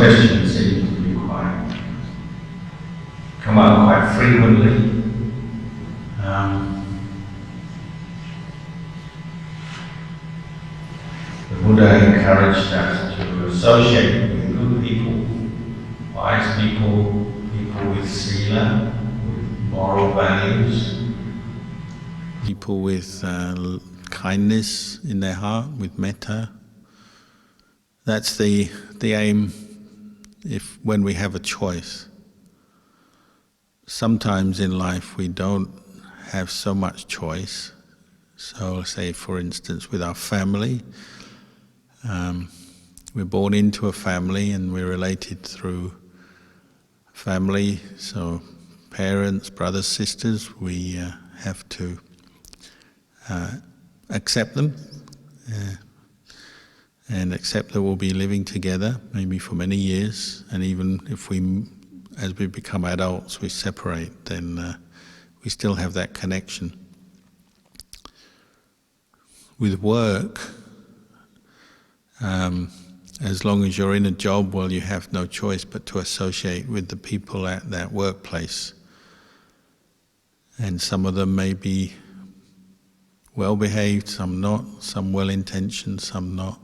questions seem to be come up quite frequently. The Buddha encouraged us to associate with good people, wise people, people with sila, with moral values. People with kindness in their heart, with metta. That's the aim when we have a choice. Sometimes in life we don't have so much choice. So say for instance with our family, we're born into a family and we're related through family, so parents, brothers, sisters, we have to accept them and accept that we'll be living together maybe for many years, and even if as we become adults we separate, then we still have that connection. With work, as long as you're in a job, well, you have no choice but to associate with the people at that workplace. And some of them may be well-behaved, some not, some well-intentioned, some not.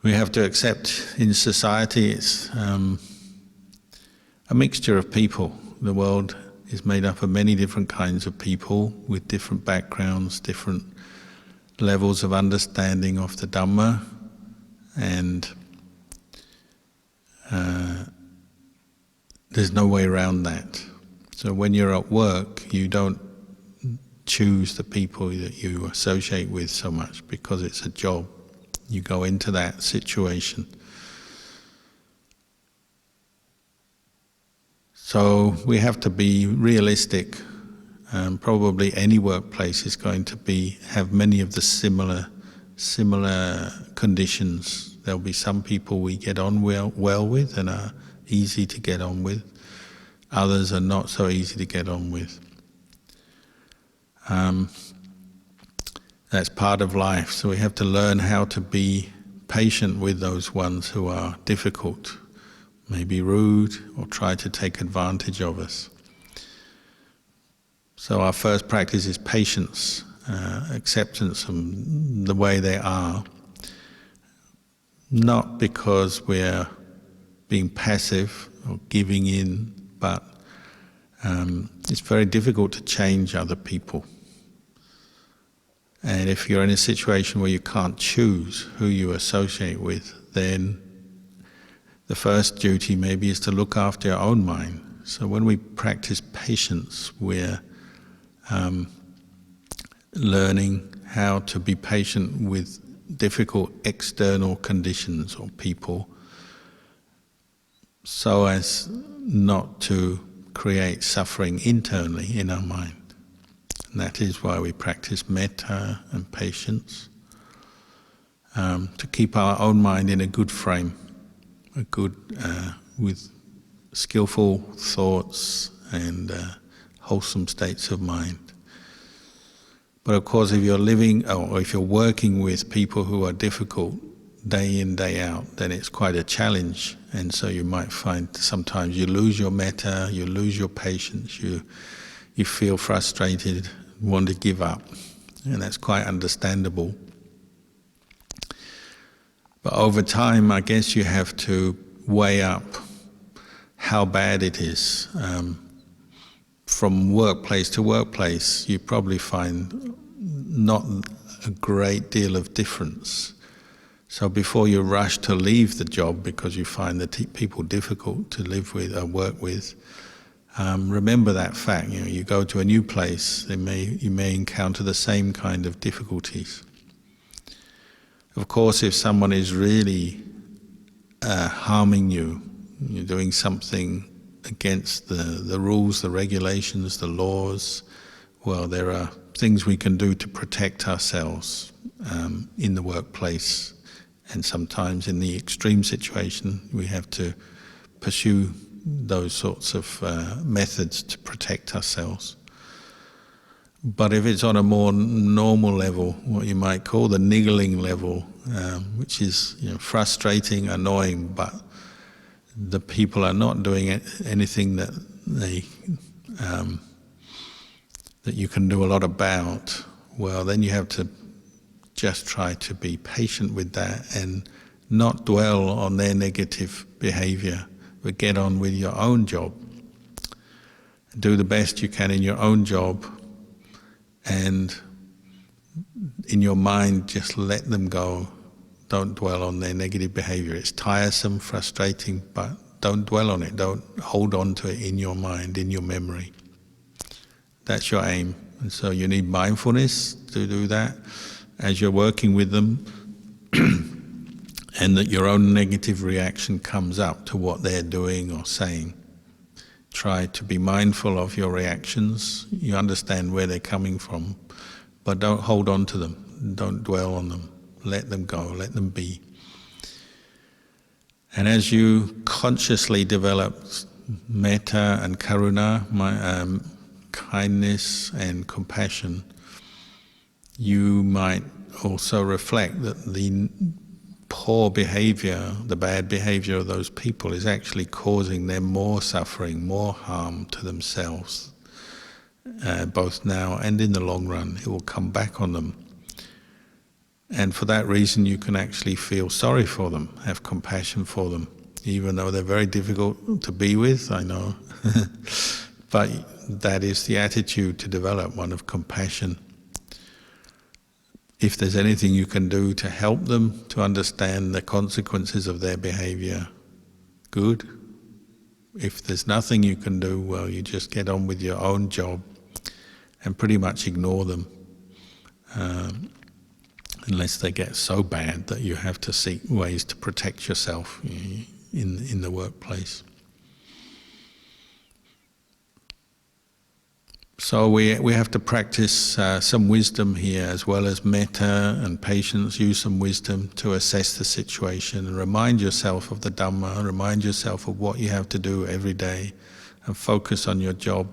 We have to accept in society it's a mixture of people. The world is made up of many different kinds of people with different backgrounds, different levels of understanding of the Dhamma, and there's no way around that. So when you're at work, you don't choose the people that you associate with so much because it's a job. You go into that situation. So we have to be realistic. Probably any workplace is going to have many of the similar conditions. There'll be some people we get on well with and are easy to get on with. Others are not so easy to get on with. That's part of life, so we have to learn how to be patient with those ones who are difficult, maybe rude, or try to take advantage of us. So our first practice is patience, acceptance of the way they are, not because we're being passive or giving in, but it's very difficult to change other people. And if you're in a situation where you can't choose who you associate with, then the first duty maybe is to look after your own mind. So when we practice patience, we're learning how to be patient with difficult external conditions or people, so as not to create suffering internally in our mind. And that is why we practice metta and patience, to keep our own mind in a good frame, with skillful thoughts and wholesome states of mind. But of course, if you're living or if you're working with people who are difficult day in, day out, then it's quite a challenge. And so you might find sometimes you lose your metta, you lose your patience, you feel frustrated, want to give up. And that's quite understandable. But over time, I guess you have to weigh up how bad it is. From workplace to workplace, you probably find not a great deal of difference. So before you rush to leave the job because you find the people difficult to live with or work with, remember that fact. You go to a new place, you may encounter the same kind of difficulties. Of course, if someone is really harming you, you're doing something against the rules, the regulations, the laws, well, there are things we can do to protect ourselves in the workplace. And sometimes in the extreme situation, we have to pursue those sorts of methods to protect ourselves. But if it's on a more normal level, what you might call the niggling level, which is frustrating, annoying, but the people are not doing anything that that you can do a lot about, well, then you have to just try to be patient with that and not dwell on their negative behavior, but get on with your own job. Do the best you can in your own job, and in your mind just let them go. Don't dwell on their negative behavior. It's tiresome, frustrating, but don't dwell on it. Don't hold on to it in your mind, in your memory. That's your aim. And so you need mindfulness to do that as you're working with them, and that your own negative reaction comes up to what they're doing or saying. Try to be mindful of your reactions. You understand where they're coming from, but don't hold on to them. Don't dwell on them. Let them go, let them be. And as you consciously develop metta and karuna, kindness and compassion, you might also reflect that the poor behavior, the bad behavior of those people is actually causing them more suffering, more harm to themselves, both now and in the long run. It will come back on them. And for that reason you can actually feel sorry for them, have compassion for them, even though they're very difficult to be with, I know. But that is the attitude to develop, one of compassion. If there's anything you can do to help them to understand the consequences of their behavior, good. If there's nothing you can do, well, you just get on with your own job and pretty much ignore them, unless they get so bad that you have to seek ways to protect yourself in the workplace. So we have to practice some wisdom here, as well as metta and patience. Use some wisdom to assess the situation and remind yourself of the Dhamma, remind yourself of what you have to do every day, and focus on your job.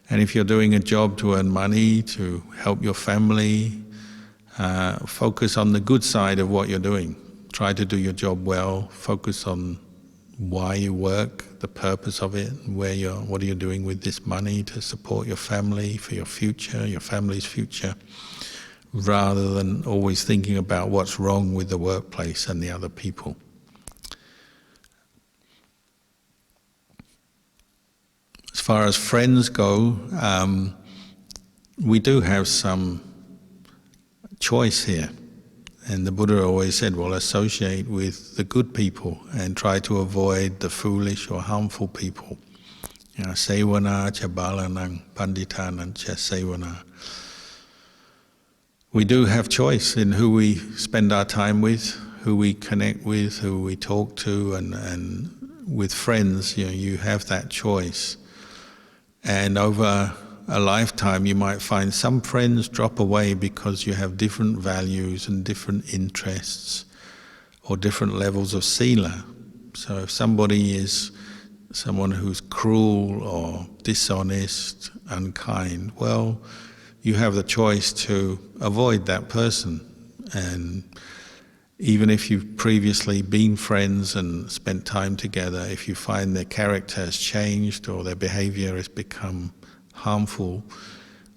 And if you're doing a job to earn money, to help your family, focus on the good side of what you're doing. Try to do your job well, focus on why you work, the purpose of it, what are you doing with this money to support your family, for your future, your family's future, rather than always thinking about what's wrong with the workplace and the other people. As far as friends go, we do have some choice here. And the Buddha always said, well, associate with the good people and try to avoid the foolish or harmful people. Sevana cha balanang panditanang cha sevana. We do have choice in who we spend our time with, who we connect with, who we talk to, and with friends, you have that choice. And over a lifetime you might find some friends drop away because you have different values and different interests or different levels of sila. So if somebody is someone who's cruel or dishonest, unkind, well, you have the choice to avoid that person. And even if you've previously been friends and spent time together, if you find their character has changed or their behavior has become harmful,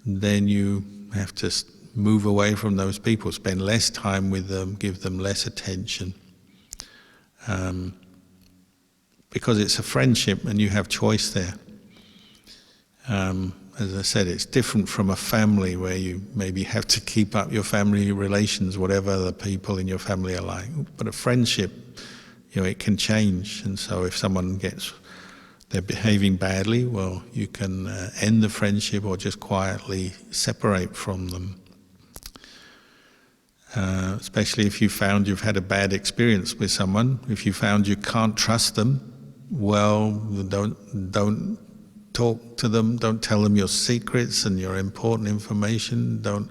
then you have to move away from those people, spend less time with them, give them less attention. Because it's a friendship and you have choice there. As I said, it's different from a family where you maybe have to keep up your family relations, whatever the people in your family are like. But a friendship, it can change. And so if someone they're behaving badly, well, you can end the friendship or just quietly separate from them. Especially if you found you've had a bad experience with someone, if you found you can't trust them, well, don't talk to them, don't tell them your secrets and your important information, don't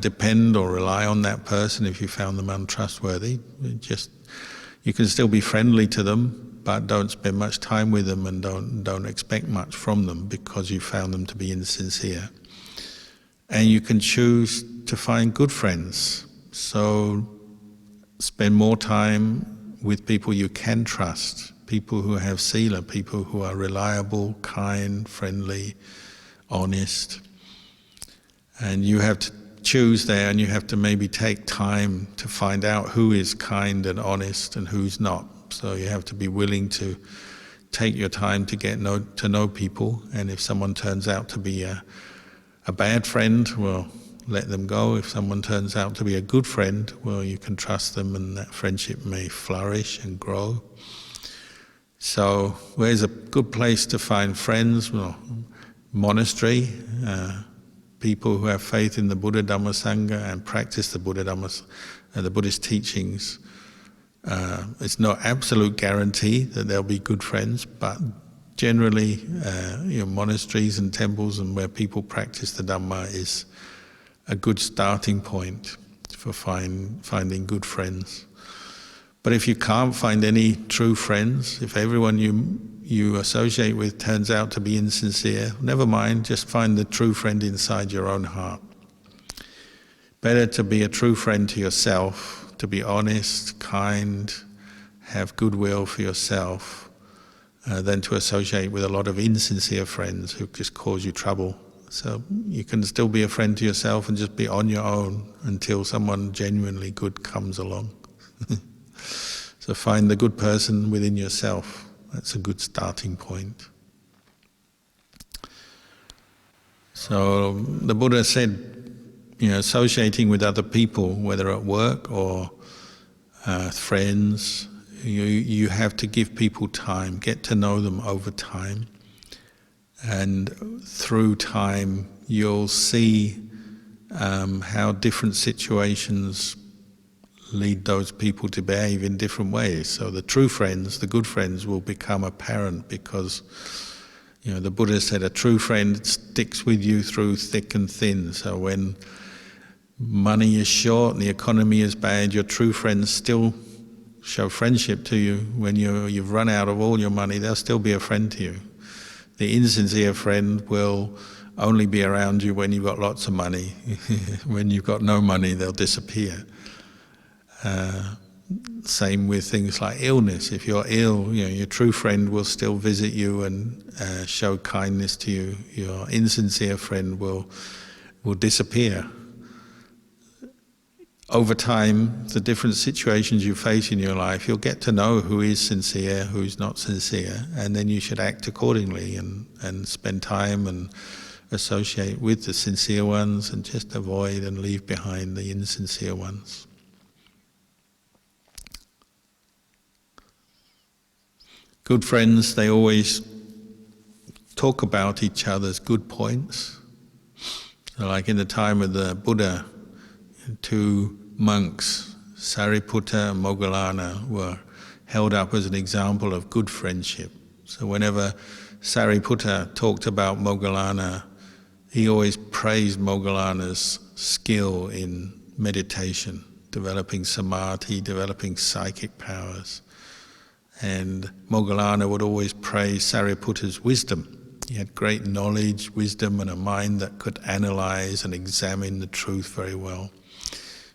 depend or rely on that person if you found them untrustworthy. You can still be friendly to them, but don't spend much time with them and don't expect much from them because you found them to be insincere. And you can choose to find good friends. So spend more time with people you can trust, people who have sila, people who are reliable, kind, friendly, honest. And you have to choose there, and you have to maybe take time to find out who is kind and honest and who's not. So you have to be willing to take your time to get to know people, and if someone turns out to be a bad friend, well, let them go. If someone turns out to be a good friend, well, you can trust them and that friendship may flourish and grow. So where's a good place to find friends? Well, monastery, people who have faith in the Buddha, Dhamma, Sangha and practice the Buddha, Dhamma, the Buddhist teachings. It's no absolute guarantee that they'll be good friends, but generally, monasteries and temples and where people practice the Dhamma is a good starting point for finding good friends. But if you can't find any true friends, if everyone you associate with turns out to be insincere, never mind, just find the true friend inside your own heart. Better to be a true friend to yourself, to be honest, kind, have goodwill for yourself, than to associate with a lot of insincere friends who just cause you trouble. So you can still be a friend to yourself and just be on your own until someone genuinely good comes along. So find the good person within yourself. That's a good starting point. So the Buddha said, associating with other people, whether at work or friends, you have to give people time, get to know them over time. And through time, you'll see how different situations lead those people to behave in different ways. So the true friends, the good friends, will become apparent because, the Buddha said a true friend sticks with you through thick and thin. So when money is short and the economy is bad, your true friends still show friendship to you. When you've run out of all your money, they'll still be a friend to you. The insincere friend will only be around you when you've got lots of money. When you've got no money, they'll disappear. Same with things like illness. If you're ill, your true friend will still visit you and show kindness to you. Your insincere friend will disappear. Over time, the different situations you face in your life, you'll get to know who is sincere, who's not sincere, and then you should act accordingly and spend time and associate with the sincere ones and just avoid and leave behind the insincere ones. Good friends, they always talk about each other's good points. So like in the time of the Buddha, two monks, Sariputta and Moggallana, were held up as an example of good friendship. So whenever Sariputta talked about Moggallana, he always praised Moggallana's skill in meditation, developing samadhi, developing psychic powers. And Moggallana would always praise Sariputta's wisdom. He had great knowledge, wisdom, and a mind that could analyze and examine the truth very well.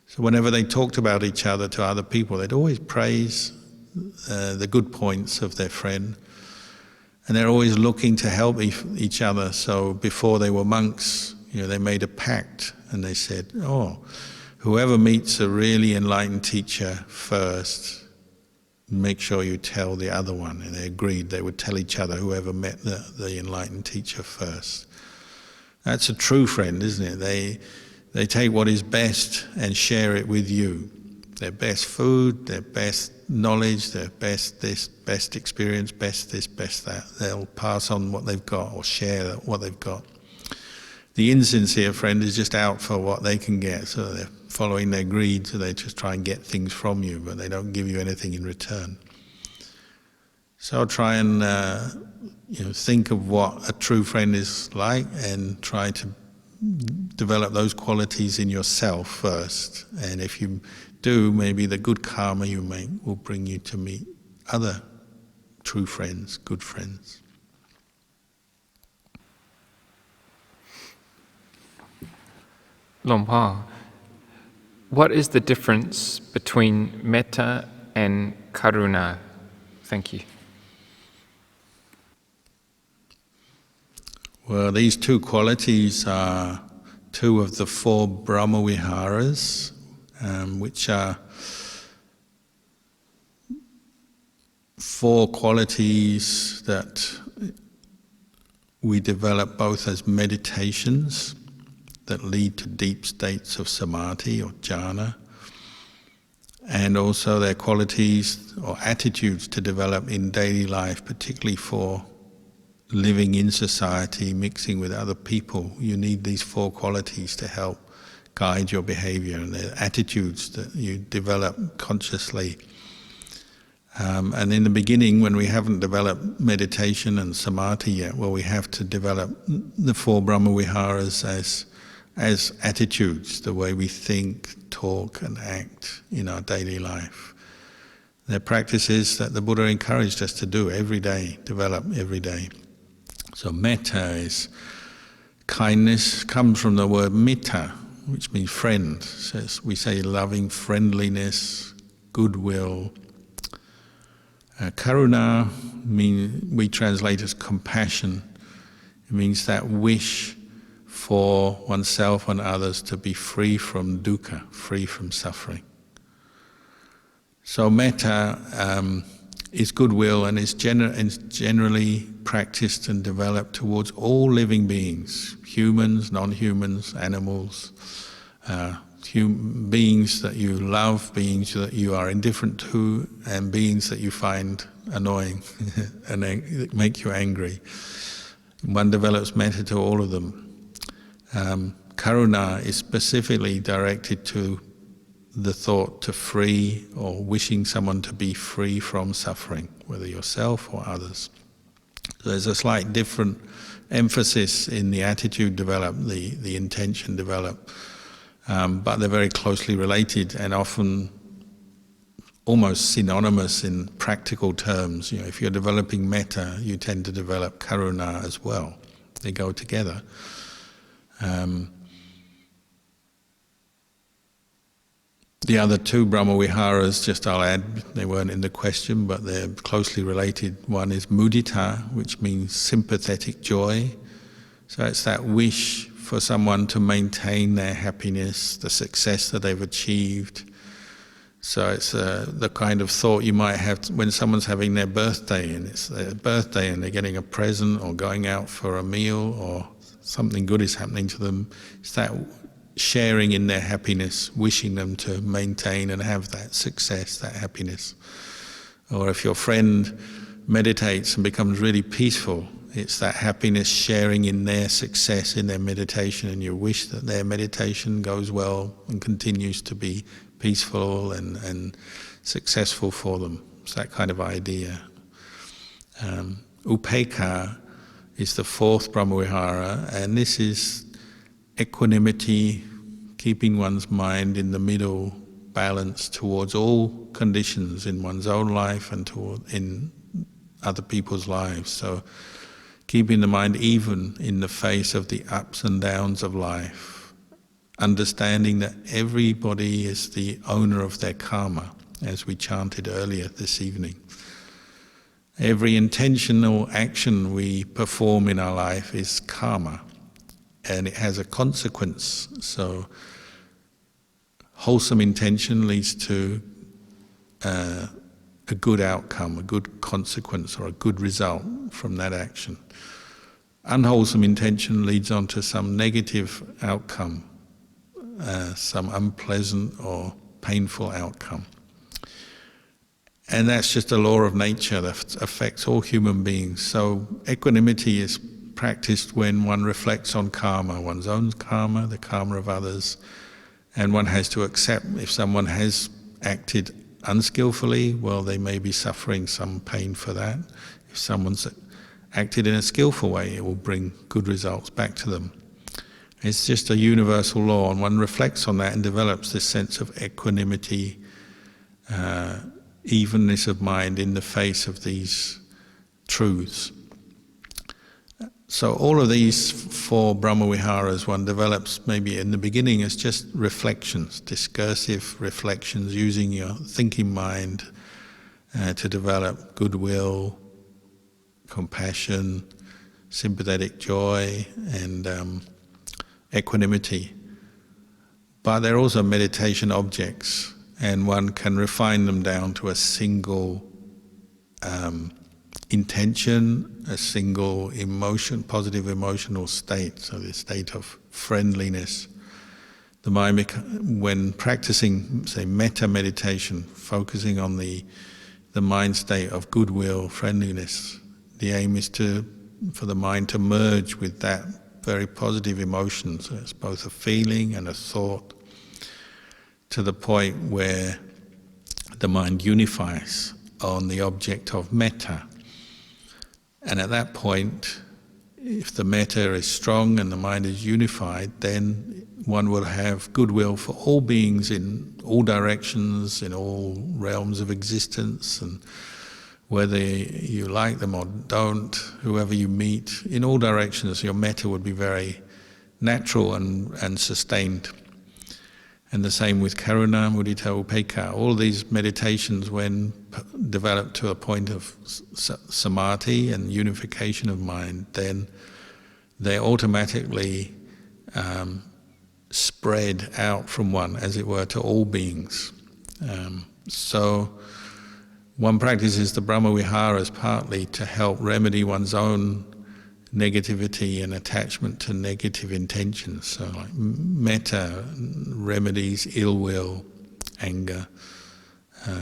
So whenever they talked about each other to other people, they'd always praise the good points of their friend. And they're always looking to help each other. So before they were monks, they made a pact and they said, whoever meets a really enlightened teacher first, make sure you tell the other one. And they agreed they would tell each other whoever met the enlightened teacher first. That's a true friend, isn't it? They take what is best and share it with you. Their best food, their best knowledge, their best this, best experience, best this, best that. They'll pass on what they've got or share what they've got. The insincere friend is just out for what they can get, so they're following their greed, so they just try and get things from you, but they don't give you anything in return. So I'll try and think of what a true friend is like and try to develop those qualities in yourself first. And if you do, maybe the good karma you make will bring you to meet other true friends, good friends. Longpa, what is the difference between metta and karuna? Thank you. Well, these two qualities are two of the 4 Brahmaviharas, which are 4 qualities that we develop both as meditations that lead to deep states of samadhi or jhana, and also their qualities or attitudes to develop in daily life, particularly for living in society, mixing with other people. You need these 4 qualities to help guide your behavior, and they're attitudes that you develop consciously. And in the beginning, when we haven't developed meditation and samadhi yet, well, we have to develop the 4 Brahmaviharas as attitudes, the way we think, talk and act in our daily life. They're practices that the Buddha encouraged us to do every day, develop every day. So metta is kindness, comes from the word mitta, which means friend. So we say loving friendliness, goodwill. Karuna we translate as compassion. It means that wish for oneself and others to be free from dukkha, free from suffering. So metta is goodwill and is generally practiced and developed towards all living beings, humans, non-humans, animals, beings that you love, beings that you are indifferent to, and beings that you find annoying and that make you angry. One develops metta to all of them. Karuna is specifically directed to the thought to free or wishing someone to be free from suffering, whether yourself or others. So there's a slight different emphasis in the attitude developed, the intention developed, but they're very closely related and often almost synonymous in practical terms. You know, if you're developing metta, you tend to develop karuna as well. They go together. The other 2 Brahmaviharas, just I'll add, they weren't in the question, but they're closely related. One is mudita, which means sympathetic joy. So it's that wish for someone to maintain their happiness, the success that they've achieved. So it's the kind of thought you might have when someone's having their birthday, and it's their birthday and they're getting a present or going out for a meal or something good is happening to them. It's that sharing in their happiness, wishing them to maintain and have that success, that happiness. Or if your friend meditates and becomes really peaceful, it's that happiness sharing in their success in their meditation, and you wish that their meditation goes well and continues to be peaceful and successful for them. It's that kind of idea. Upekkha is the 4th Brahmavihara, and this is equanimity, keeping one's mind in the middle, balance towards all conditions in one's own life and in other people's lives. So keeping the mind even in the face of the ups and downs of life, understanding that everybody is the owner of their karma, as we chanted earlier this evening. Every intentional action we perform in our life is karma, and it has a consequence. So wholesome intention leads to a good outcome, a good consequence, or a good result from that action. Unwholesome intention leads on to some negative outcome, some unpleasant or painful outcome. And that's just a law of nature that affects all human beings. So equanimity is practiced when one reflects on karma, one's own karma, the karma of others, and one has to accept if someone has acted unskillfully, well, they may be suffering some pain for that. If someone's acted in a skillful way, it will bring good results back to them. It's just a universal law, and one reflects on that and develops this sense of equanimity, evenness of mind in the face of these truths. So all of these 4 Brahmaviharas one develops maybe in the beginning as just reflections, discursive reflections, using your thinking mind to develop goodwill, compassion, sympathetic joy, and equanimity. But they're also meditation objects, and one can refine them down to a single intention, a single emotion, positive emotional state, so the state of friendliness. The mind, when practicing, say, metta meditation, focusing on the mind state of goodwill, friendliness, the aim is for the mind to merge with that very positive emotion. So it's both a feeling and a thought, to the point where the mind unifies on the object of metta. And at that point, if the metta is strong and the mind is unified, then one will have goodwill for all beings in all directions, in all realms of existence, and whether you like them or don't, whoever you meet, in all directions, your metta would be very natural and sustained. And the same with karuna, mudita, upekkha. All these meditations, when developed to a point of samadhi and unification of mind, then they automatically spread out from one, as it were, to all beings. So one practices the Brahmaviharas partly to help remedy one's own negativity and attachment to negative intentions. So like metta remedies ill will, anger.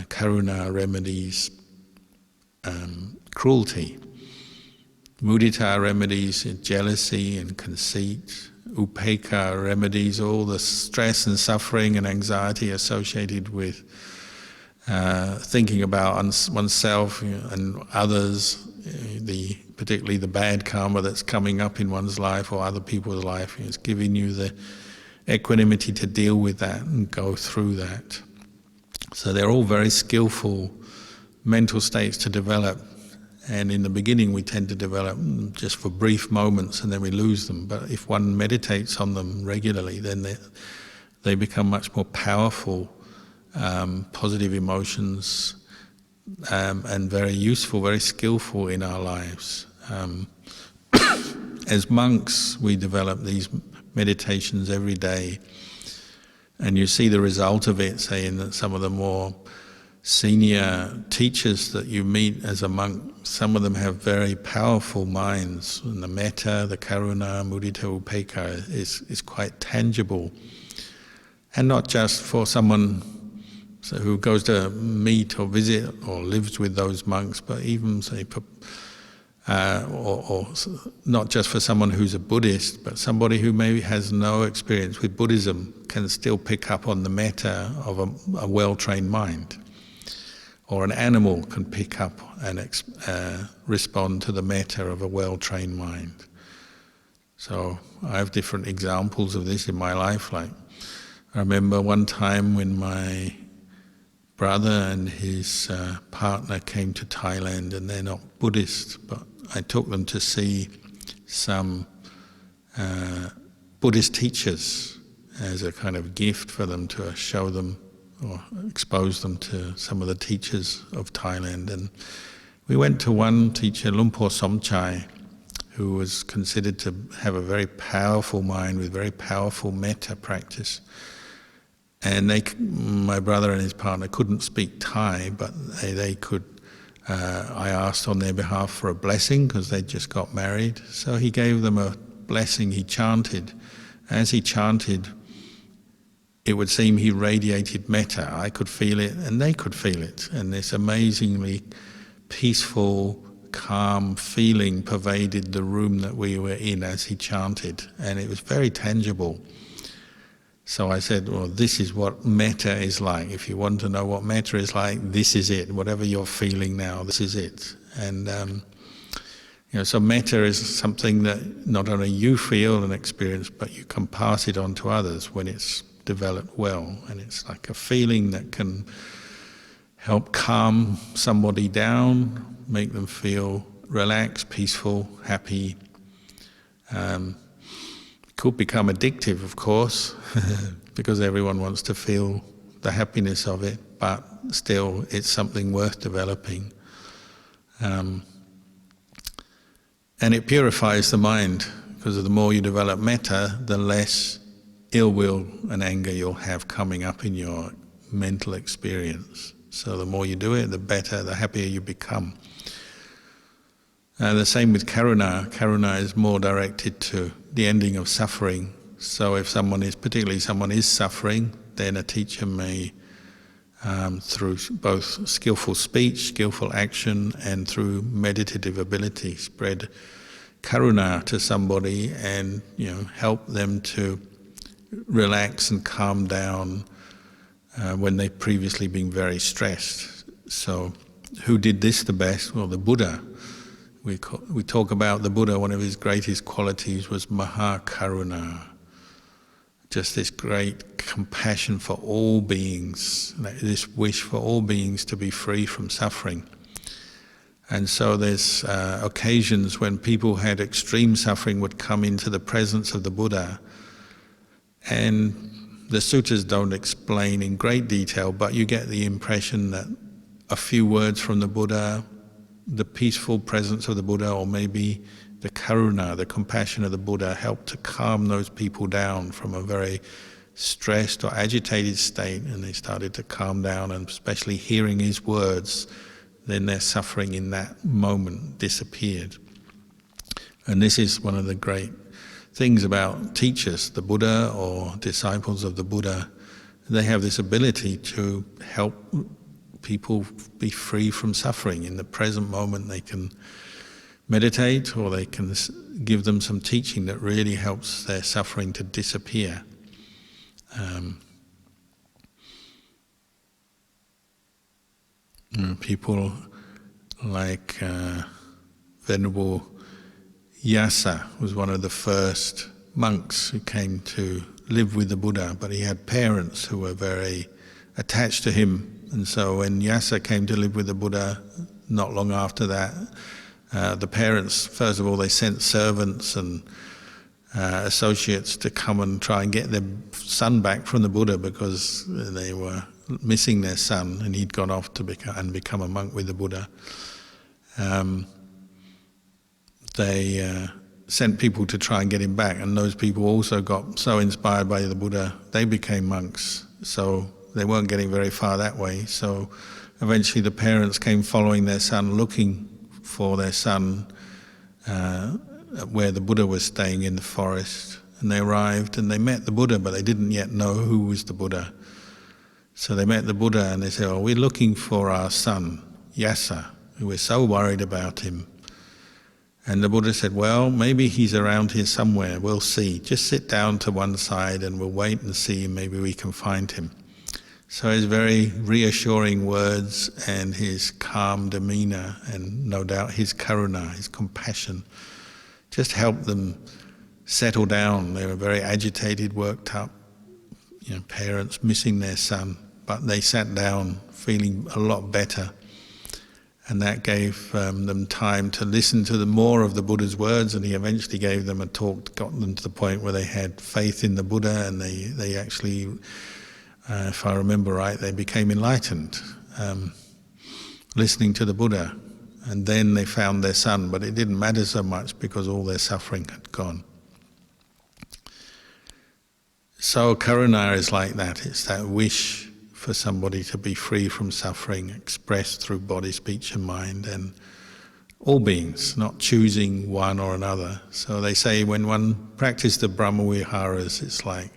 Karuna remedies cruelty. Mudita remedies jealousy and conceit. Upekkha remedies all the stress and suffering and anxiety associated with thinking about oneself and others, particularly the bad karma that's coming up in one's life or other people's life. It's giving you the equanimity to deal with that and go through that. So they're all very skillful mental states to develop. And in the beginning we tend to develop them just for brief moments and then we lose them. But if one meditates on them regularly, then they become much more powerful, positive emotions, and very useful, very skillful in our lives. As monks, we develop these meditations every day, and you see the result of it, say, in some of the more senior teachers that you meet as a monk. Some of them have very powerful minds, and the metta, the karuna, mudita, upekkha is quite tangible, and not just for someone who goes to meet or visit or lives with those monks, but even, say, or not just for someone who's a Buddhist, but somebody who maybe has no experience with Buddhism can still pick up on the metta of a well-trained mind. Or an animal can pick up and respond to the metta of a well-trained mind. So I have different examples of this in my life. Like, I remember one time when my brother and his partner came to Thailand, and they're not Buddhist, but I took them to see some Buddhist teachers as a kind of gift for them, to show them or expose them to some of the teachers of Thailand. And we went to one teacher, Lumpur Somchai, who was considered to have a very powerful mind with very powerful metta practice. And my brother and his partner couldn't speak Thai, but they could. I asked on their behalf for a blessing because they'd just got married. So he gave them a blessing, he chanted. As he chanted, it would seem he radiated metta. I could feel it and they could feel it. And this amazingly peaceful, calm feeling pervaded the room that we were in as he chanted. And it was very tangible. So I said, well, this is what metta is like. If you want to know what metta is like, this is it. Whatever you're feeling now, this is it. And so metta is something that not only you feel and experience, but you can pass it on to others when it's developed well. And it's like a feeling that can help calm somebody down, make them feel relaxed, peaceful, happy. Could become addictive, of course, because everyone wants to feel the happiness of it, but still it's something worth developing. And it purifies the mind, because the more you develop metta, the less ill will and anger you'll have coming up in your mental experience. So the more you do it, the better, the happier you become. The same with karuna. Karuna is more directed to the ending of suffering. So if someone is suffering, then a teacher may, through both skillful speech, skillful action, and through meditative ability, spread karuna to somebody and help them to relax and calm down when they've previously been very stressed. So who did this the best? Well, the Buddha. We talk about the Buddha, one of his greatest qualities was mahakaruna, just this great compassion for all beings, this wish for all beings to be free from suffering. And so there's occasions when people had extreme suffering would come into the presence of the Buddha, and the sutras don't explain in great detail, but you get the impression that a few words from the Buddha, the peaceful presence of the Buddha, or maybe the karuna, the compassion of the Buddha, helped to calm those people down from a very stressed or agitated state, and they started to calm down, and especially hearing his words, then their suffering in that moment disappeared. And this is one of the great things about teachers, the Buddha or disciples of the Buddha. They have this ability to help people be free from suffering. In the present moment they can meditate, or they can give them some teaching that really helps their suffering to disappear. People like Venerable Yasa was one of the first monks who came to live with the Buddha, but he had parents who were very attached to him. And so when Yasa came to live with the Buddha, not long after that, the parents, first of all, they sent servants and associates to come and try and get their son back from the Buddha, because they were missing their son, and he'd gone off to become a monk with the Buddha. They sent people to try and get him back, and those people also got so inspired by the Buddha, they became monks. So they weren't getting very far that way. So eventually the parents came following their son, looking for their son where the Buddha was staying in the forest. And they arrived and they met the Buddha, but they didn't yet know who was the Buddha. So they met the Buddha and they said, "Oh, we're looking for our son, Yasa. We're so worried about him." And the Buddha said, "Well, maybe he's around here somewhere, we'll see. Just sit down to one side and we'll wait and see, maybe we can find him." So his very reassuring words and his calm demeanour, and no doubt his karuna, his compassion, just helped them settle down. They were very agitated, worked up, parents missing their son, but they sat down feeling a lot better. And that gave them time to listen to more of the Buddha's words, and he eventually gave them a talk, got them to the point where they had faith in the Buddha, and they actually, if I remember right, they became enlightened, listening to the Buddha. And then they found their son, but it didn't matter so much because all their suffering had gone. So karuna is like that. It's that wish for somebody to be free from suffering, expressed through body, speech and mind, and all beings, not choosing one or another. So they say when one practices the Brahmaviharas, it's like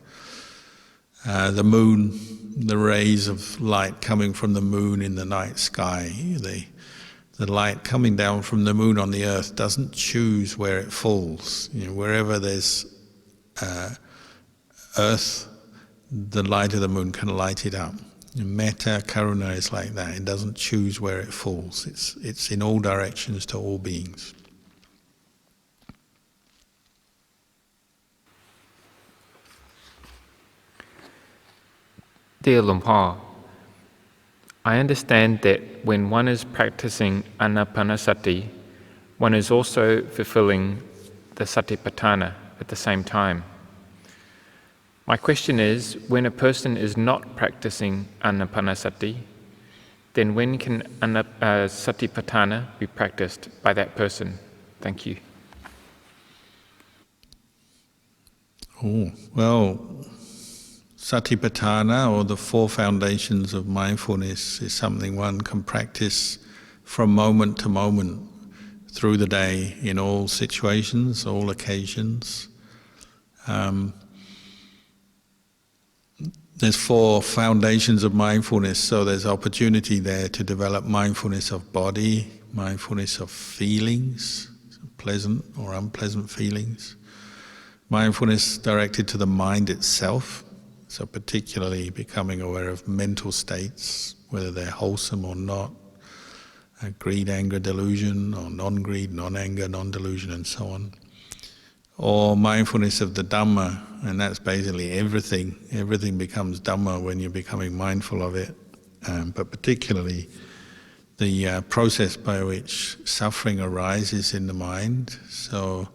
the moon, the rays of light coming from the moon in the night sky. The light coming down from the moon on the earth doesn't choose where it falls. Wherever there's earth, the light of the moon can light it up. Metta, karuna is like that. It doesn't choose where it falls. It's in all directions to all beings. Dear Luang Por, I understand that when one is practicing anapanasati, one is also fulfilling the satipatthana at the same time. My question is, when a person is not practicing anapanasati, then when can satipatthana be practiced by that person? Thank you. Oh, well, satipatthana, or the four foundations of mindfulness, is something one can practice from moment to moment through the day, in all situations, all occasions. There's four foundations of mindfulness, so there's opportunity there to develop mindfulness of body, mindfulness of feelings, pleasant or unpleasant feelings, mindfulness directed to the mind itself, so particularly becoming aware of mental states, whether they're wholesome or not, greed, anger, delusion, or non-greed, non-anger, non-delusion, and so on. Or mindfulness of the Dhamma, and that's basically everything. Everything becomes Dhamma when you're becoming mindful of it, but particularly the process by which suffering arises in the mind. So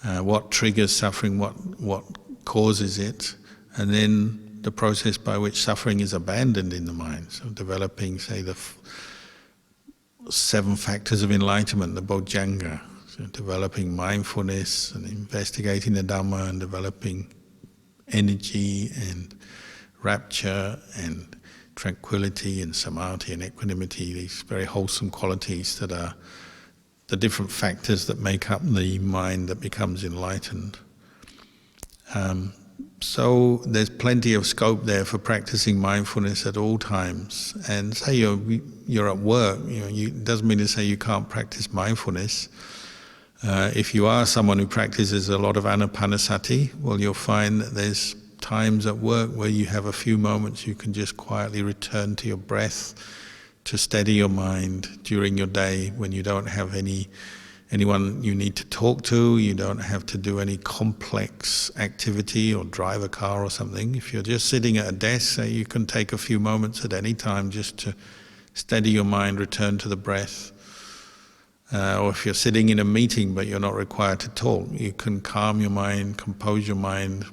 what triggers suffering, what causes it, and then the process by which suffering is abandoned in the mind. So developing, say, the 7 factors of enlightenment, the Bojjhanga. So developing mindfulness and investigating the Dhamma and developing energy and rapture and tranquility and samadhi and equanimity, these very wholesome qualities that are the different factors that make up the mind that becomes enlightened. So there's plenty of scope there for practicing mindfulness at all times. And say you're at work, it doesn't mean to say you can't practice mindfulness. If you are someone who practices a lot of anapanasati, well, you'll find that there's times at work where you have a few moments you can just quietly return to your breath to steady your mind during your day, when you don't have anyone you need to talk to, you don't have to do any complex activity or drive a car or something. If you're just sitting at a desk, you can take a few moments at any time just to steady your mind, return to the breath. Or if you're sitting in a meeting but you're not required to talk, you can calm your mind, compose your mind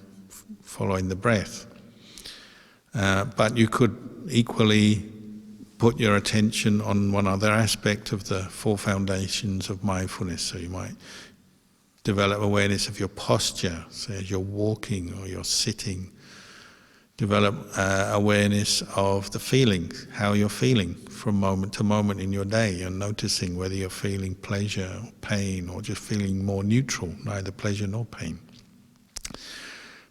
following the breath. But you could equally put your attention on one other aspect of the 4 foundations of mindfulness. So you might develop awareness of your posture, say as you're walking or you're sitting. Develop awareness of the feelings, how you're feeling from moment to moment in your day. You're noticing whether you're feeling pleasure or pain, or just feeling more neutral, neither pleasure nor pain.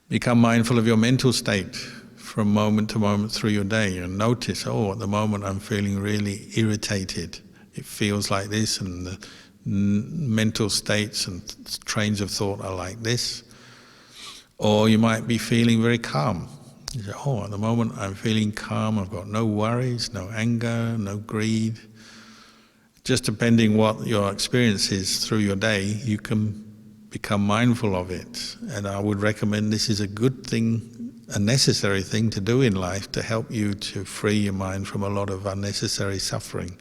Become mindful of your mental state from moment to moment through your day, and notice, at the moment I'm feeling really irritated. It feels like this, and the mental states and trains of thought are like this. Or you might be feeling very calm. You say, at the moment I'm feeling calm, I've got no worries, no anger, no greed. Just depending what your experience is through your day, you can become mindful of it. And I would recommend this is a good thing, a necessary thing to do in life to help you to free your mind from a lot of unnecessary suffering.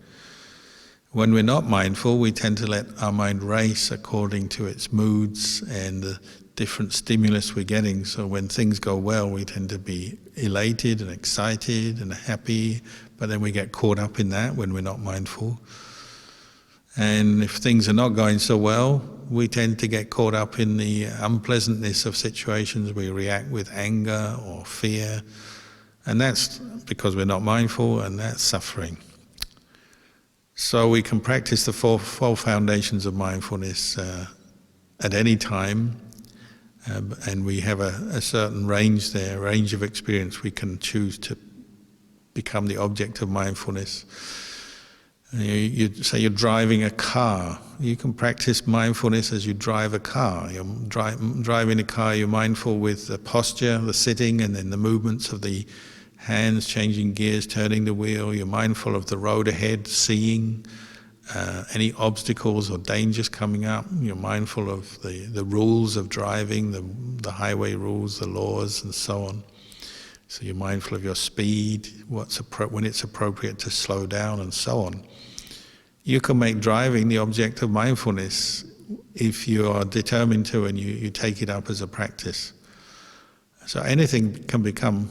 When we're not mindful, we tend to let our mind race according to its moods and the different stimulus we're getting. So when things go well, we tend to be elated and excited and happy, but then we get caught up in that when we're not mindful. And if things are not going so well, we tend to get caught up in the unpleasantness of situations. We react with anger or fear, and that's because we're not mindful, and that's suffering. So we can practice the four foundations of mindfulness at any time, and we have a certain range there, a range of experience we can choose to become the object of mindfulness. You say you're driving a car, you can practice mindfulness as you drive a car. You're driving a car, you're mindful with the posture, the sitting, and then the movements of the hands, changing gears, turning the wheel. You're mindful of the road ahead, seeing any obstacles or dangers coming up. You're mindful of the rules of driving, the highway rules, the laws, and so on. So you're mindful of your speed, when it's appropriate to slow down, and so on. You can make driving the object of mindfulness if you are determined to and you take it up as a practice. So anything can become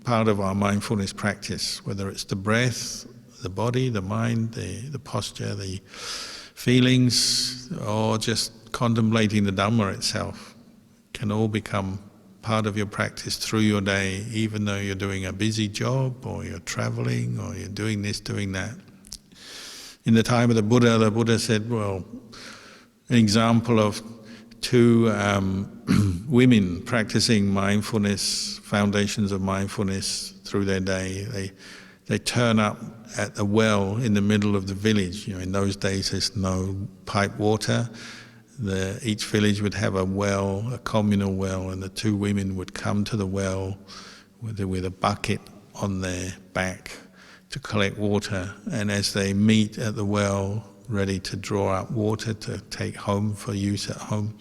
part of our mindfulness practice, whether it's the breath, the body, the mind, the posture, the feelings, or just contemplating the Dhamma itself, can all become part of your practice through your day, even though you're doing a busy job, or you're traveling, or you're doing this, doing that. In the time of the Buddha said, well, an example of two women practicing mindfulness, foundations of mindfulness through their day. They turn up at a well in the middle of the village. In those days there's no pipe water. Each village would have a well, a communal well, and the two women would come to the well with a bucket on their back to collect water. And as they meet at the well, ready to draw up water to take home for use at home,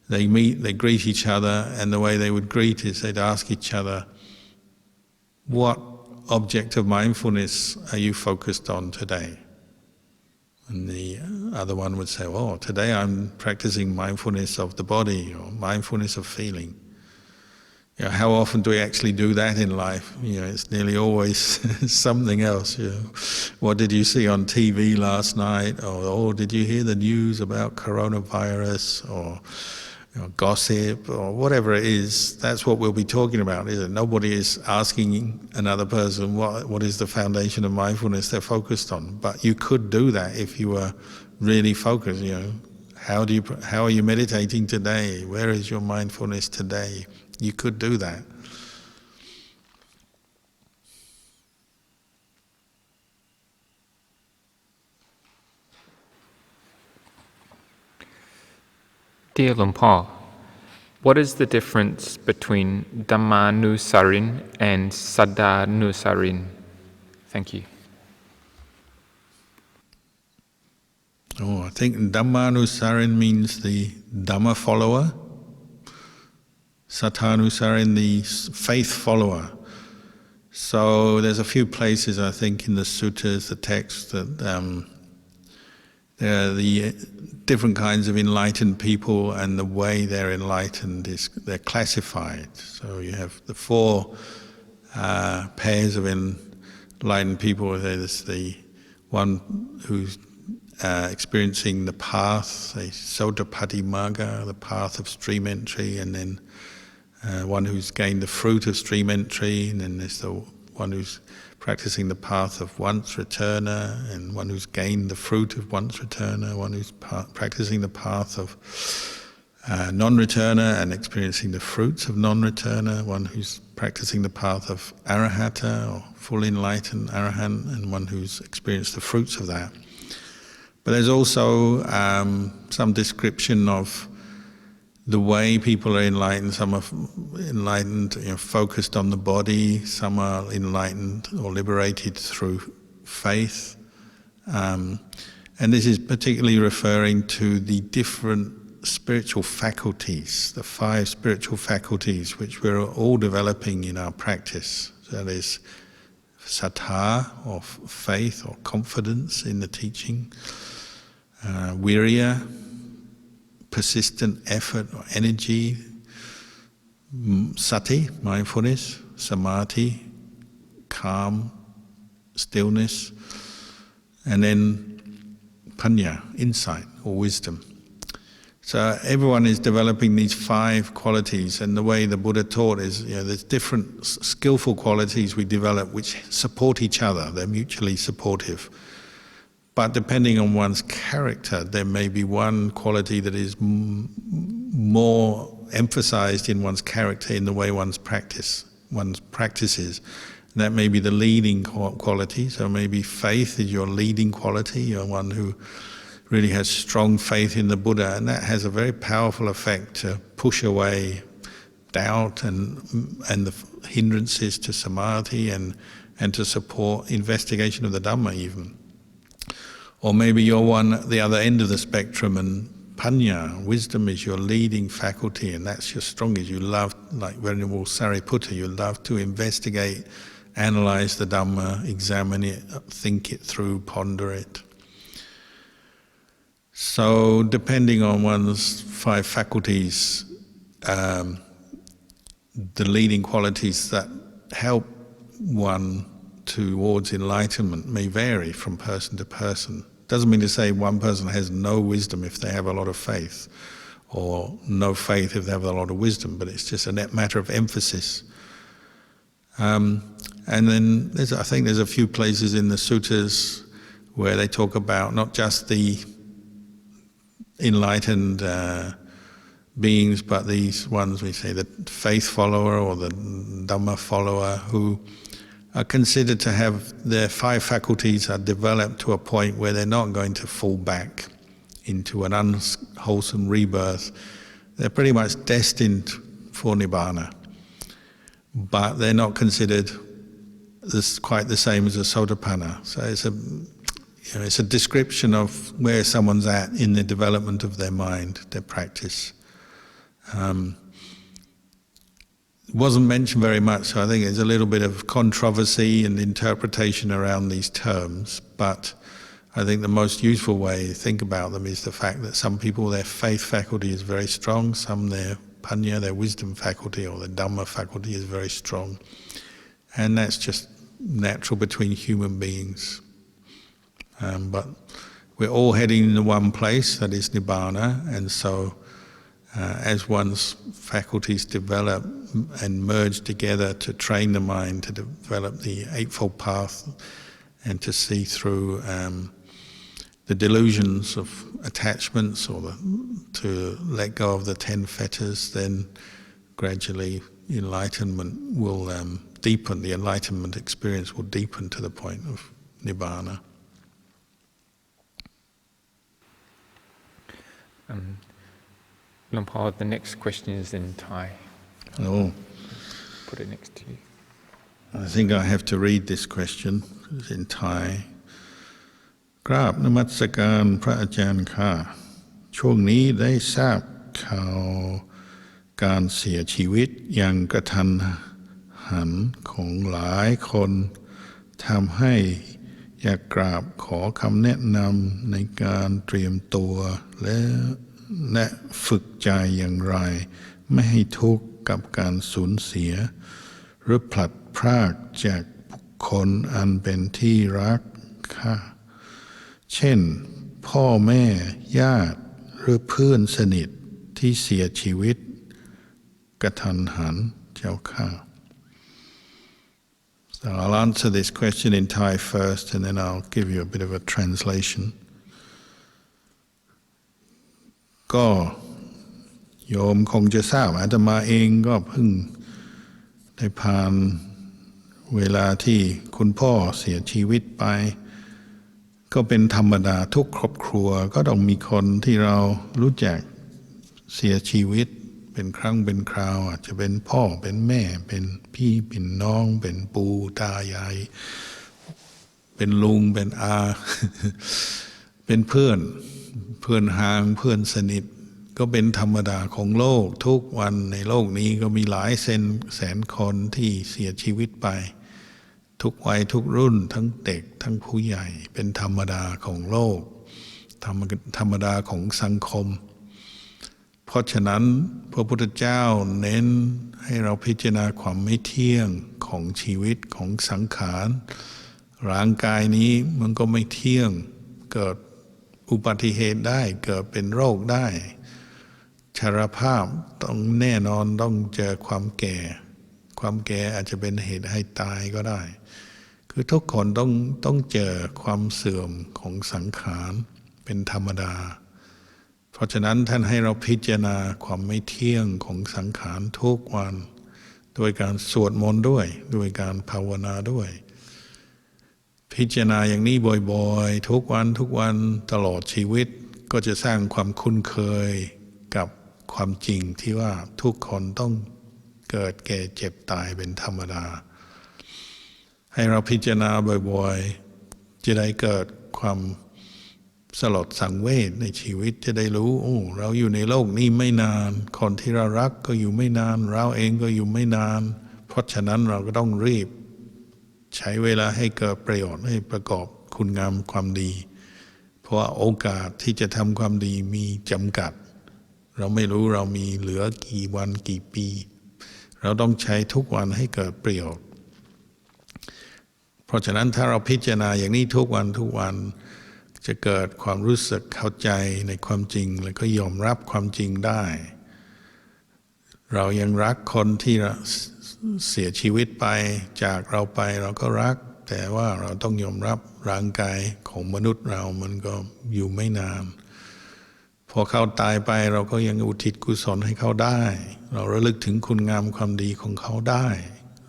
they greet each other, and the way they would greet is they'd ask each other, what object of mindfulness are you focused on today? And the other one would say, oh, today I'm practicing mindfulness of the body, or mindfulness of feeling. How often do we actually do that in life? It's nearly always something else. What did you see on TV last night? Or did you hear the news about coronavirus? Or gossip, or whatever it is. That's what we'll be talking about, isn't it? Nobody is asking another person what is the foundation of mindfulness they're focused on. But you could do that if you were really focused. How are you meditating today? Where is your mindfulness today? You could do that. Dear Luang Por, what is the difference between Dhammanusarin and Saddhanusarin? Thank you. I think Dhammanusarin means the Dhamma follower. Saddhanusarin, the faith follower. So there's a few places, I think, in the suttas, the text, that there are the different kinds of enlightened people, and the way they're enlightened they're classified. So you have the four pairs of enlightened people. There's the one who's experiencing the path, the Sotapatti Magga, the path of stream entry, and then one who's gained the fruit of stream entry, and then there's the one who's practicing the path of once returner, and one who's gained the fruit of once returner, one who's practicing the path of non-returner and experiencing the fruits of non-returner, one who's practicing the path of arahata, or full enlightened arahant, and one who's experienced the fruits of that. But there's also some description of the way people are enlightened. Some are enlightened, focused on the body. Some are enlightened or liberated through faith. And this is particularly referring to the different spiritual faculties, the 5 spiritual faculties, which we're all developing in our practice. So there's saddha, or faith or confidence in the teaching, virya, persistent effort or energy, sati, mindfulness, samadhi, calm, stillness, and then panya, insight or wisdom. So everyone is developing these 5 qualities, and the way the Buddha taught is, there's different skillful qualities we develop which support each other. They're mutually supportive. But depending on one's character, there may be one quality that is more emphasized in one's character in the way one's practices. That may be the leading quality. So maybe faith is your leading quality. You're one who really has strong faith in the Buddha, and that has a very powerful effect to push away doubt and the hindrances to samadhi, and to support investigation of the Dhamma even. Or maybe you're one at the other end of the spectrum, and panya, wisdom, is your leading faculty, and that's your strongest. You love, like Venerable Sariputta, you love to investigate, analyze the Dhamma, examine it, think it through, ponder it. So depending on one's 5 faculties, the leading qualities that help one towards enlightenment may vary from person to person. Doesn't mean to say one person has no wisdom if they have a lot of faith, or no faith if they have a lot of wisdom, but it's just a matter of emphasis. And then I think there's a few places in the suttas where they talk about not just the enlightened beings, but these ones we say the faith follower or the Dhamma follower, who are considered to have their 5 faculties are developed to a point where they're not going to fall back into an unwholesome rebirth. They're pretty much destined for Nibbana, but they're not considered quite the same as a Sotapanna. So it's a description of where someone's at in the development of their mind, their practice. It wasn't mentioned very much, so I think there's a little bit of controversy and interpretation around these terms, but I think the most useful way to think about them is the fact that some people, their faith faculty is very strong, some their panya, their wisdom faculty, or their Dhamma faculty is very strong. And that's just natural between human beings. But we're all heading in one place, that is Nibbana, and so as one's faculties develop and merge together to train the mind to develop the Eightfold Path and to see through the delusions of attachments, or to let go of the 10 fetters, then gradually enlightenment will deepen, the enlightenment experience will deepen to the point of Nibbana. Lumpur, the next question is in Thai. Oh. Put it next to you. I think I have to read this question. It's in Thai. กราบนมัสการพระอาจารย์ค่ะช่วงนี้ได้ทราบข่าวการเสียชีวิตอย่างกระทันหันของหลายคนทำให้อยากกราบขอคำแนะนำในการเตรียมตัวและฝึกใจอย่างไรไม่ให้ทุกข์กับการสูญเสียหรือพลัดพรากจากบุคคลอันเป็นที่รักค่ะเช่นพ่อแม่ญาติหรือเพื่อนสนิทที่เสียชีวิตกระทันหันเจ้าค่ะ So I'll answer this question in Thai first, and then I'll give you a bit of a translation. ก็โยมคงจะทราบอาตมาเองก็เพิ่งได้ผ่านเวลาที่คุณพ่อเสียชีวิตไปก็เป็นธรรมดาทุกครอบครัวก็ต้องมีคนที่เรารู้จักเสียชีวิตเป็นครั้งเป็นคราวอาจจะเป็นพ่อเป็นแม่เป็นพี่เป็นน้องเป็นปู่ตายายเป็นลุงเป็นอา เป็นเพื่อนห่างเพื่อนสนิทก็เป็นธรรมดาของโลกทุกวันในโลกนี้ก็มีหลายแสนคนที่เสียชีวิตไปทุกวัยทุกรุ่นทั้งเด็กทั้งผู้ใหญ่เป็นธรรมดาของโลกธรรมดาของสังคมเพราะฉะนั้นพระพุทธเจ้าเน้นให้เราพิจารณาความไม่เที่ยงของชีวิตของสังขารร่างกายนี้มันก็ไม่เที่ยงเกิดอุบัติเหตุได้เกิดเป็นโรคได้ชราภาพต้องแน่นอนต้องเจอความแก่อาจจะเป็นเหตุให้ตายก็ได้คือทุกคนต้องเจอความเสื่อมของสังขารเป็นธรรมดาเพราะฉะนั้นท่านให้เราพิจารณาความไม่เที่ยงของสังขารทุกวันโดยการสวดมนต์ด้วยโดยการภาวนาด้วยพิจารณาอย่างนี้บ่อยๆทุกวันตลอดชีวิตก็จะสร้างความคุ้นเคยกับความจริงที่ว่าทุกคนต้องเกิดแก่เจ็บตายเป็นธรรมดาให้เราพิจารณาบ่อยๆจะได้เกิดความสลดสังเวชในชีวิตจะได้รู้เราอยู่ในโลกนี้ไม่นานคนที่เรารักก็อยู่ไม่นานเราเองก็อยู่ไม่นานเพราะฉะนั้นเราก็ต้องรีบใช้เวลาให้เกิดประโยชน์ให้ประกอบคุณงามความดีเพ เพราะว่าโอกาสที่จะทำความดีมีจำกัดเราไม่รู้เรามีเหลือกี่วันกี่ปีเราต้องใช้ทุกวันให้เกิดประโยชน์เพราะฉะนั้นถ้าเราพิจารณาอย่างนี้ทุกวันจะเกิดความรู้สึกเข้าใจในความจริงแล้วก็ยอมรับความจริงได้เรายังรักคนที่เสียชีวิตไปจากเราไปเราก็รักแต่ว่าเราต้องยอมรับร่างกายของมนุษย์เรามันก็อยู่ไม่นานพอเขาตายไปเราก็ยังอุทิศกุศลให้เขาได้เราระลึกถึงคุณงามความดีของเขาได้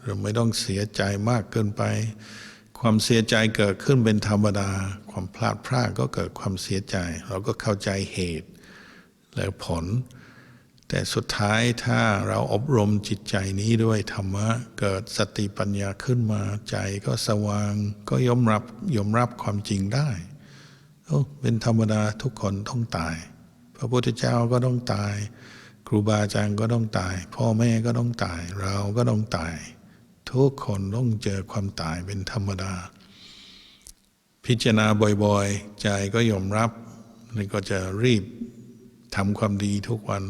เราไม่ต้องเสียใจมากเกินไปความเสียใจเกิดขึ้นเป็นธรรมดาความพลาดพลาดก็เกิดความเสียใจเราก็เข้าใจเหตุและผลแต่สุดท้ายถ้าเราอบรมจิตใจนี้ด้วยธรรมะเกิดสติปัญญาขึ้นมาใจก็สว่างก็ยอมรับความจริงได้เป็นธรรมดาทุกคนต้องตายพระพุทธเจ้าก็ต้องตายครูบาอาจารย์ก็ต้องตายพ่อแม่ก็ต้องตายเราก็ต้องตายทุกคนต้องเจอความตายเป็นธรรมดาพิจารณาบ่อยๆใจก็ยอมรับนี่ก็จะรีบทำความดีทุกวัน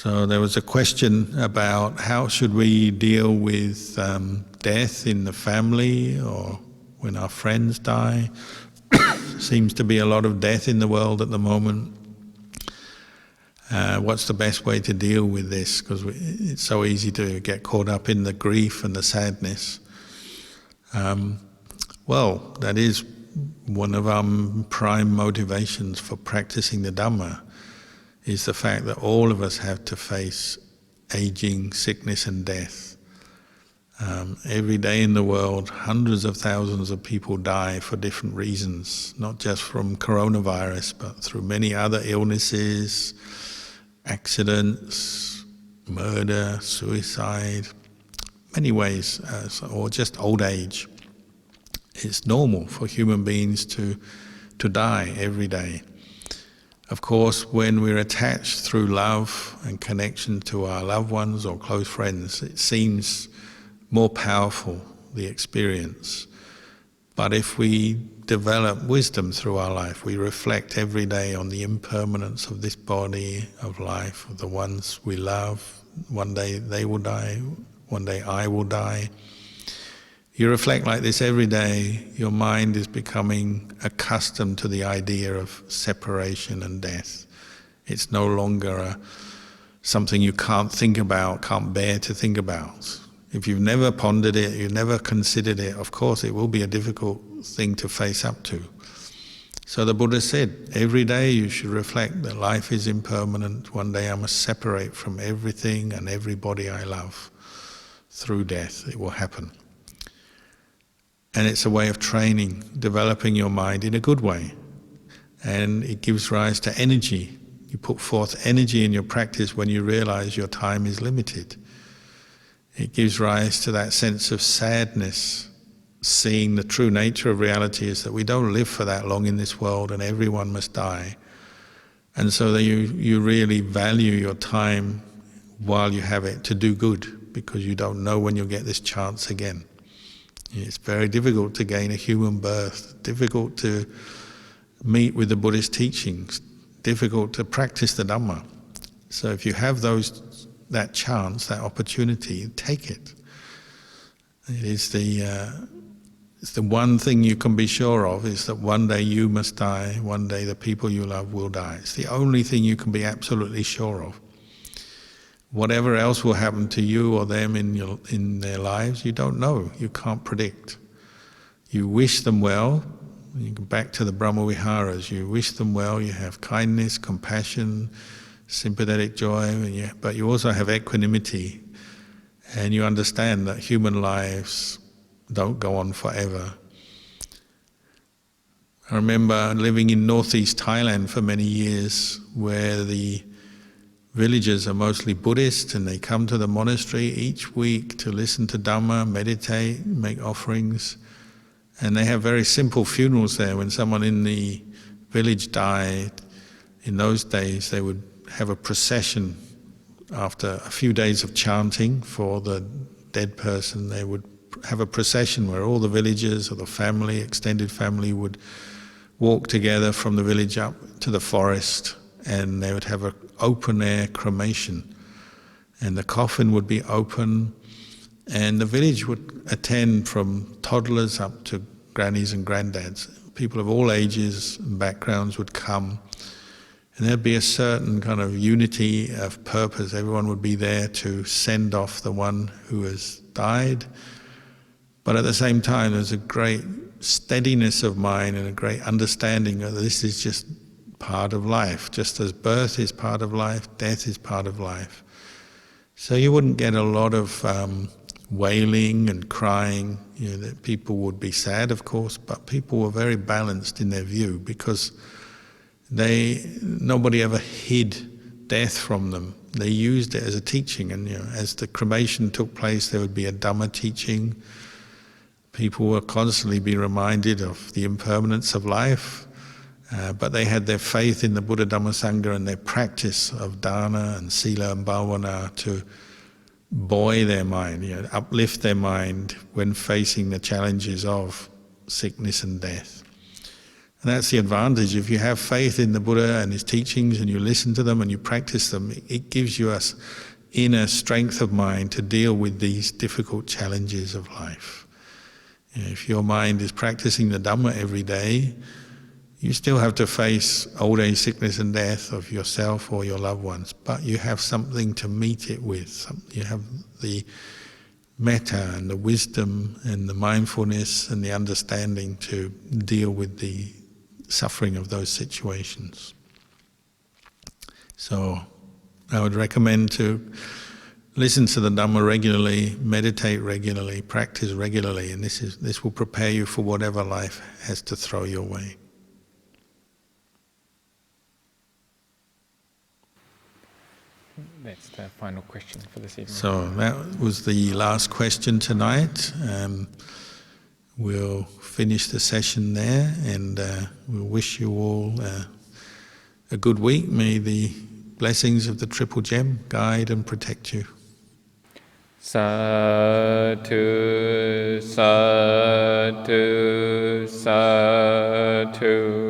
So there was a question about how should we deal with death in the family or when our friends die. Seems to be a lot of death in the world at the moment. What's the best way to deal with this? Because it's so easy to get caught up in the grief and the sadness. Well, that is one of our prime motivations for practicing the Dhamma, is the fact that all of us have to face aging, sickness and death. Every day in the world, hundreds of thousands of people die for different reasons, not just from coronavirus, but through many other illnesses, accidents, murder, suicide, many ways, or just old age. It's normal for human beings to die every day. Of course, when we're attached through love and connection to our loved ones or close friends, it seems more powerful, the experience. But if we develop wisdom through our life, we reflect every day on the impermanence of this body, of life, of the ones we love. One day they will die, one day I will die. You reflect like this every day, your mind is becoming accustomed to the idea of separation and death. It's no longer something you can't think about, can't bear to think about. If you've never pondered it, you've never considered it, of course it will be a difficult thing to face up to. So the Buddha said, every day you should reflect that life is impermanent. One day I must separate from everything and everybody I love. Through death it will happen. And it's a way of training, developing your mind in a good way. And it gives rise to energy. You put forth energy in your practice when you realize your time is limited. It gives rise to that sense of sadness, seeing the true nature of reality is that we don't live for that long in this world and everyone must die. And so that you really value your time while you have it to do good, because you don't know when you'll get this chance again. It's very difficult to gain a human birth, difficult to meet with the Buddhist teachings, difficult to practice the Dhamma. So if you have that chance, that opportunity, take it. It is it's the one thing you can be sure of, is that one day you must die, one day the people you love will die. It's the only thing you can be absolutely sure of. Whatever else will happen to you or them in their lives, you don't know, you can't predict. You wish them well, you go back to the Brahmaviharas, you wish them well, you have kindness, compassion, sympathetic joy, but you also have equanimity, and you understand that human lives don't go on forever. I remember living in northeast Thailand for many years, where the villagers are mostly Buddhist, and they come to the monastery each week to listen to Dhamma, meditate, make offerings, and they have very simple funerals there. When someone in the village died, in those days they would have a procession after a few days of chanting for the dead person. They would have a procession where all the villagers or the family, extended family, would walk together from the village up to the forest, and they would have an open-air cremation. And the coffin would be open, and the village would attend from toddlers up to grannies and granddads. People of all ages and backgrounds would come, and there'd be a certain kind of unity of purpose. Everyone would be there to send off the one who has died, but at the same time there's a great steadiness of mind and a great understanding that this is just part of life, just as birth is part of life, death is part of life. So you wouldn't get a lot of wailing and crying. That people would be sad, of course, but people were very balanced in their view, because nobody ever hid death from them. They used it as a teaching, and as the cremation took place, there would be a Dhamma teaching. People will constantly be reminded of the impermanence of life, but they had their faith in the Buddha Dhamma Sangha and their practice of dana and sila and bhavana to buoy their mind, uplift their mind when facing the challenges of sickness and death. And that's the advantage. If you have faith in the Buddha and his teachings and you listen to them and you practice them, it gives you an inner strength of mind to deal with these difficult challenges of life. If your mind is practicing the Dhamma every day, you still have to face old age, sickness and death of yourself or your loved ones, but you have something to meet it with. You have the metta and the wisdom and the mindfulness and the understanding to deal with the suffering of those situations. So I would recommend to listen to the Dhamma regularly, meditate regularly, practice regularly, and this will prepare you for whatever life has to throw your way. That's the final question for this evening. So that was the last question tonight. We'll finish the session there, and we'll wish you all a good week. May the blessings of the Triple Gem guide and protect you. Sadhu, sadhu, sadhu.